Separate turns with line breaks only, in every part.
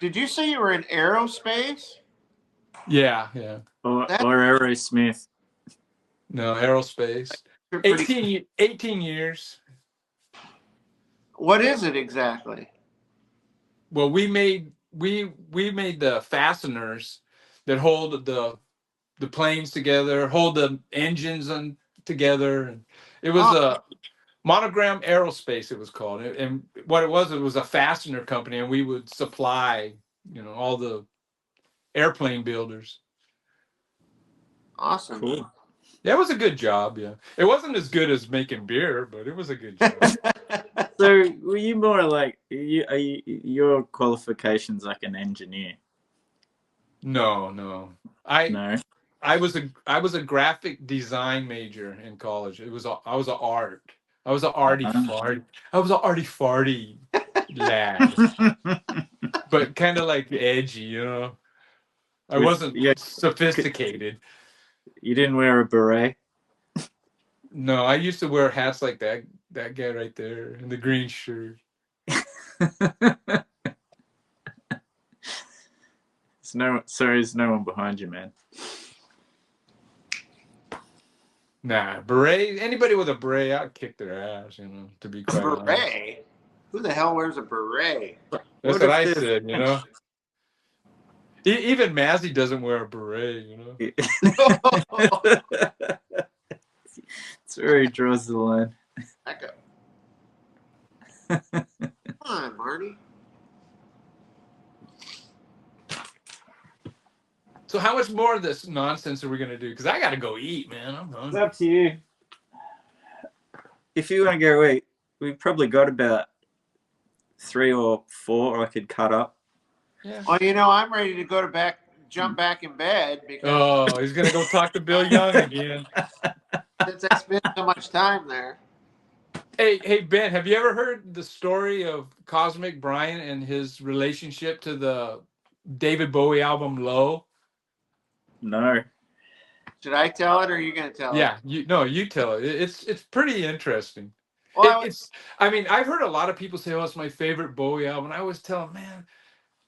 Did you say you were in aerospace?
Yeah, yeah.
Or
That's
Aerosmith.
No, Aerospace.
pretty.
18 years.
What is it exactly?
Well, we made the fasteners that hold the planes together, hold the engines together. And it was
Oh,
a Monogram Aerospace. It was called, and what it was a fastener company, and we would supply, all the airplane builders.
awesome.
Cool.
Yeah, it was a good job. Yeah, it wasn't as good as making beer, but it was a good job.
So were you more like your qualifications like an engineer?
No, no. I
No.
I was a graphic design major in college. I was a art. I was a arty fart. I was a arty farty lad, but kind of like edgy. I wasn't
Yeah,
sophisticated.
you didn't wear a beret.
No, I used to wear hats like that guy right there in the green shirt.
There's no one behind you, man.
Nah, beret. Anybody with a beret, I'd kick their ass. To be quite honest.
Beret? Who the hell wears a beret?
That's what I said. Even Mazzy doesn't wear a beret.
It's where he draws the line.
Come on, Marty.
So how much more of this nonsense are we gonna do? Because I gotta go eat, man. I'm
It's
hungry.
up to you. If you want to go eat, we've probably got about 3 or 4 I could cut up.
Yeah.
Well, I'm ready to jump back in bed because
Oh, he's gonna go talk to Bill Young again.
since I spent so much time there.
Hey, Ben, have you ever heard the story of Cosmic Brian and his relationship to the David Bowie album Low?
No.
Should I tell it or are you going to tell it?
Yeah, you tell it. It's pretty interesting.
Well,
I've heard a lot of people say, "Oh, it's my favorite Bowie album." I always tell them, "Man,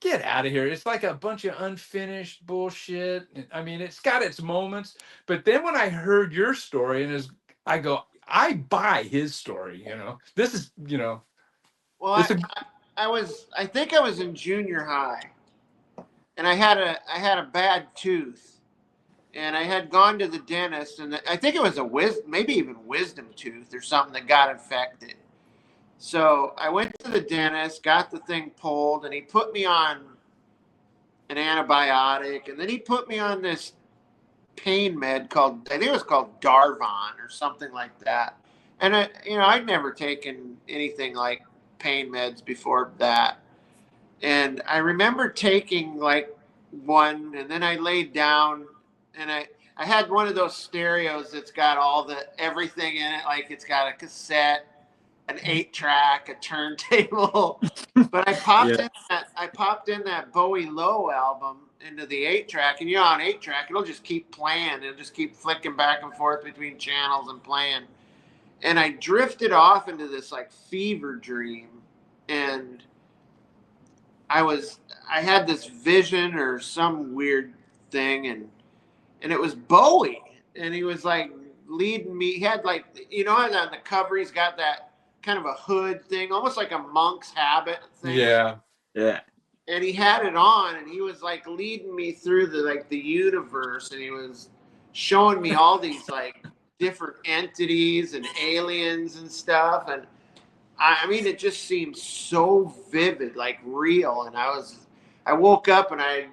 get out of here. It's like a bunch of unfinished bullshit." I mean, it's got its moments, but then when I heard your story I go, I buy his story. This is,
well, I think I was in junior high, and I had a bad tooth, and I had gone to the dentist, and I think it was maybe even wisdom tooth or something that got infected. So I went to the dentist, got the thing pulled, and he put me on an antibiotic, and then he put me on this pain med I think it was called Darvon or something like that. And I'd never taken anything like pain meds before that. And I remember taking like one, and then I laid down, and I had one of those stereos that's got everything in it, like it's got a cassette, an 8-track, a turntable. But I popped in that Bowie Low album into the 8-track, and on 8-track it'll just keep playing. It'll just keep flicking back and forth between channels and playing. And I drifted off into this like fever dream, and I had this vision or some weird thing, and it was Bowie, and he was like leading me. He had like, on the cover he's got that kind of a hood thing, almost like a monk's habit thing.
Yeah.
And he had it on, and he was like leading me through the universe, and he was showing me all these like different entities and aliens and stuff. And I mean, it just seemed so vivid, like real. And I woke up and I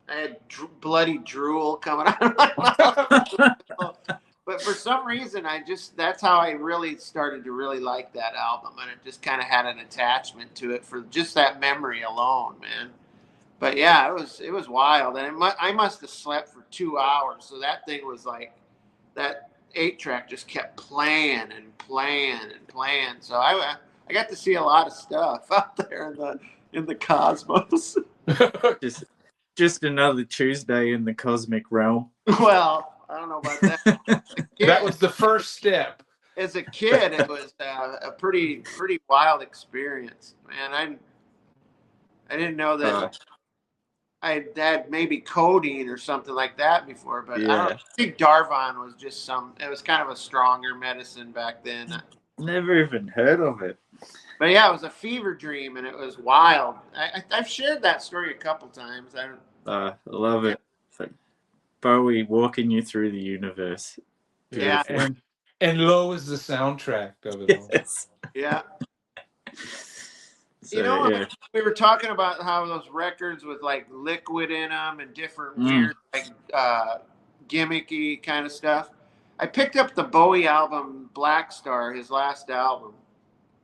had bloody drool coming out of my mouth. But for some reason, that's how I really started to really like that album. And it just kind of had an attachment to it for just that memory alone, man. But yeah, it was wild. And I must have slept for 2 hours. So that thing was like, that 8-track just kept playing and playing and playing. So I got to see a lot of stuff out there in the cosmos.
Just another Tuesday in the cosmic realm.
Well, I don't know about that.
That was the first step.
As a kid, it was a pretty wild experience, man. I didn't know that I had maybe codeine or something like that before, but I don't know.
Yeah.
I think Darvon was just it was kind of a stronger medicine back then.
Never even heard of it.
But yeah, it was a fever dream and it was wild. I've shared that story a couple times.
I love it. It's like Bowie walking you through the universe.
Yeah.
And Low is the soundtrack of it all.
Yes.
Yeah.
So, yeah.
We were talking about how those records with like liquid in them and different weird, like gimmicky kind of stuff. I picked up the Bowie album Black Star, his last album.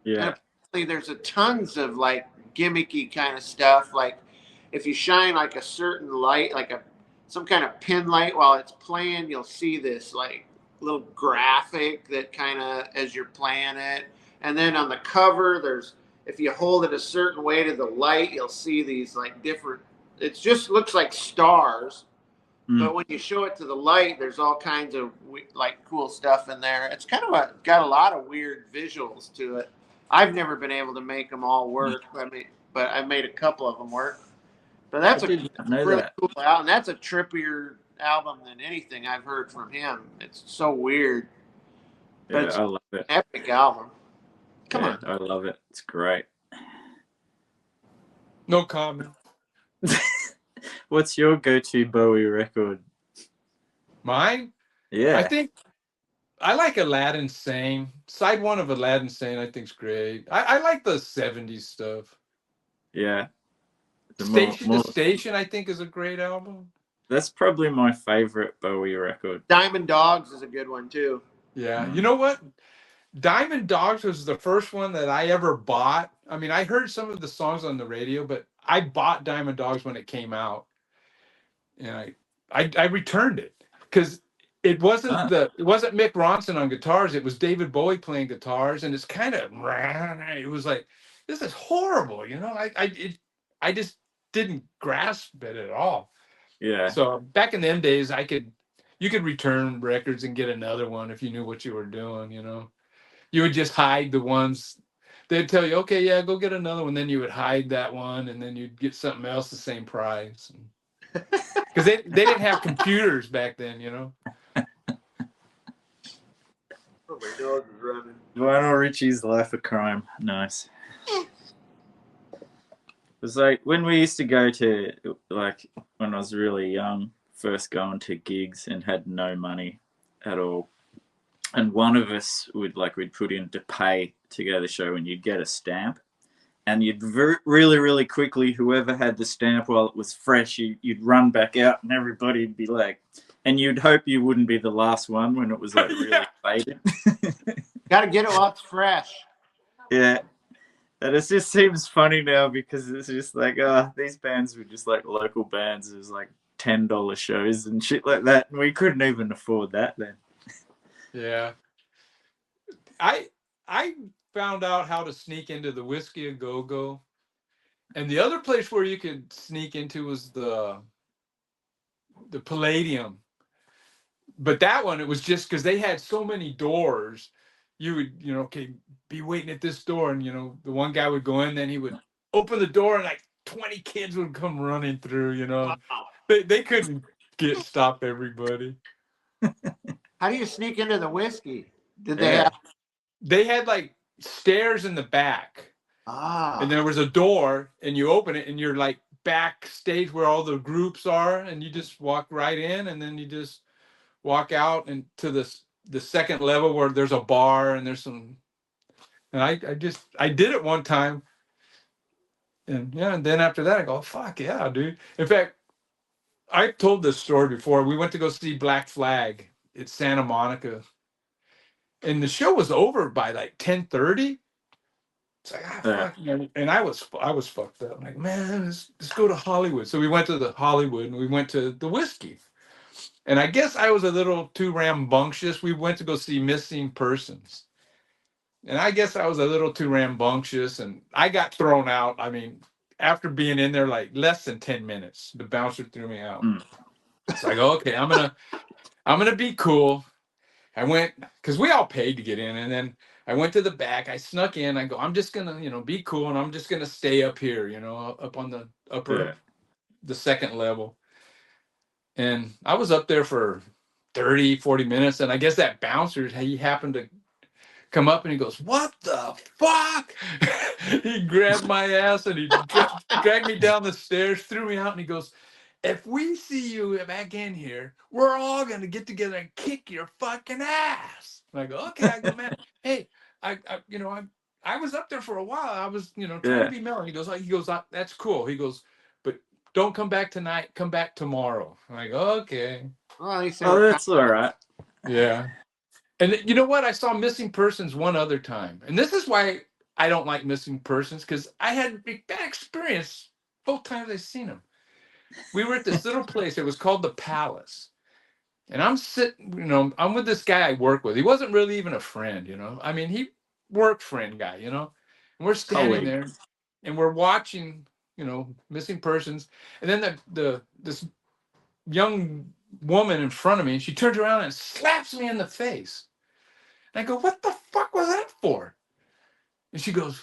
Yeah.
And apparently there's tons of like gimmicky kind of stuff. Like if you shine like a certain light, like some kind of pin light while it's playing, you'll see this like little graphic that kind of as you're playing it. And then on the cover, if you hold it a certain way to the light, you'll see these like different. It just looks like stars, but when you show it to the light, there's all kinds of like cool stuff in there. It's kind of got a lot of weird visuals to it. I've never been able to make them all work. But I made a couple of them work. But that's a really cool album. That's a trippier album than anything I've heard from him. It's so weird.
But I love it.
Epic album. Come on.
I love it. It's great.
No comment.
What's your go-to Bowie record?
Mine?
Yeah.
I think I like Aladdin Sane. Side one of Aladdin Sane I think's great. I like the 70s stuff.
Yeah.
Station to Station I think is a great album.
That's probably my favorite Bowie record.
Diamond Dogs is a good one too.
Yeah. You know what? Diamond Dogs was the first one that I ever bought. I mean, I heard some of the songs on the radio, but I bought Diamond Dogs when it came out. And I returned it because it wasn't Mick Ronson on guitars. It was David Bowie playing guitars, and it's kind of it was like, this is horrible, you know. I just didn't grasp it at all.
Yeah.
So back in them days, you could return records and get another one if you knew what you were doing, you know. You would just hide the ones. They'd tell you, okay, yeah, go get another one. Then you would hide that one, and then you'd get something else the same price. Because they didn't have computers back then, you know.
Oh, my dog is running.
Lionel Richie's Life of Crime. Nice. It was like when we used to go to, like, when I was really young, first going to gigs and had no money at all. And one of us we'd put in to pay to go to the show, and you'd get a stamp. And you'd really, really quickly, whoever had the stamp while it was fresh, you'd run back out, and everybody'd be like, and you'd hope you wouldn't be the last one when it was like really faded.
Got to get it while it's fresh.
Yeah. And it just seems funny now because it's just like, these bands were just like local bands. It was like $10 shows and shit like that. And we couldn't even afford that then.
Yeah. I found out how to sneak into the Whiskey a Go-Go. And the other place where you could sneak into was the Palladium. But that one, it was just because they had so many doors. You would, okay, be waiting at this door. And, the one guy would go in, then he would open the door and like 20 kids would come running through,
Wow.
They couldn't stop everybody.
How do you sneak into the Whiskey? Did they have?
They had like stairs in the back. And there was a door, and you open it, and you're like backstage where all the groups are, and you just walk right in, and then you just walk out into the second level where there's a bar and there's some. And I did it one time, and then after that I go, fuck yeah, dude. In fact, I told this story before. We went to go see Black Flag at Santa Monica, and the show was over by like 10:30. It's like, fuck, and I was fucked up. I'm like, man, let's go to Hollywood. So we went to the Hollywood, and we went to the Whiskey. And I guess I was a little too rambunctious. We went to go see Missing Persons. And I guess I was a little too rambunctious, and I got thrown out. I mean, after being in there like less than 10 minutes, the bouncer threw me out. So I go, okay, I'm gonna be cool. I went, because we all paid to get in, and then I went to the back. I snuck in. I go, I'm just gonna, be cool, and I'm just gonna stay up here, up on the upper the second level. And I was up there for 30, 40 minutes. And I guess that bouncer, he happened to come up and he goes, "What the fuck?" He grabbed my ass and he dragged me down the stairs, threw me out, and he goes, "If we see you back in here, we're all gonna get together and kick your fucking ass." And I go, "Okay." I go, "Man, hey, I was up there for a while. I was, trying to be mellow." He goes, "That's cool." He goes, "But don't come back tonight. Come back tomorrow." And I go, "Okay."
Well, he said,
Oh, that's all right.
Yeah. And you know what? I saw Missing Persons one other time. And this is why I don't like Missing Persons, because I had a bad experience both times I seen them. We were at this little place. It was called the Palace. And I'm sitting, I'm with this guy I work with. He wasn't really even a friend, I mean, he work friend guy, And we're standing there and we're watching, Missing Persons. And then this young woman in front of me, and she turns around and slaps me in the face. And I go, "What the fuck was that for?" And she goes,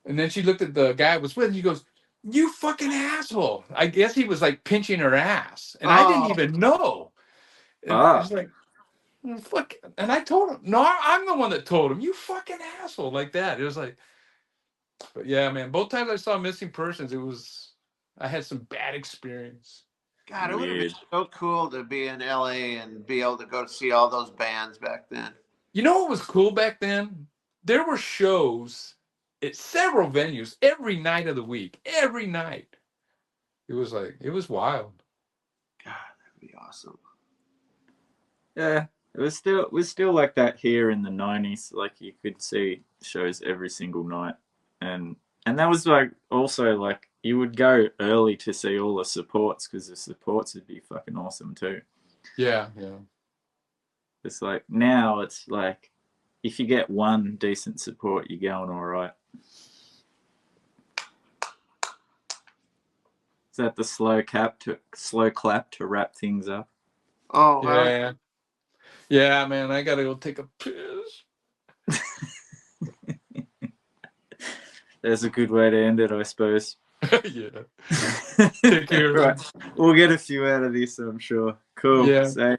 and then she looked at the guy I was with, and she goes, "You fucking asshole." I guess he was like pinching her ass. And I didn't even know. And it's like, fuck. And I told him, no, I'm the one that told him, "You fucking asshole," like that. It was like, but yeah, man, both times I saw Missing Persons, I had some bad experience.
God, it would have been so cool to be in LA and be able to go see all those bands back then.
You know what was cool back then? There were shows at several venues every night of the week. Every night. It was wild.
God, that'd be awesome.
Yeah, it was still like that here in the 90s. Like you could see shows every single night, and that was like also like you would go early to see all the supports because the supports would be fucking awesome too.
Yeah.
It's like now it's like if you get one decent support, you're going all right. Is that the slow clap to wrap things up?
Oh,
yeah. Yeah, man, I gotta go take a piss.
There's a good way to end it, I suppose.
Yeah. Take care.
Right. We'll get a few out of this, I'm sure. Cool.
Yeah.
See ya.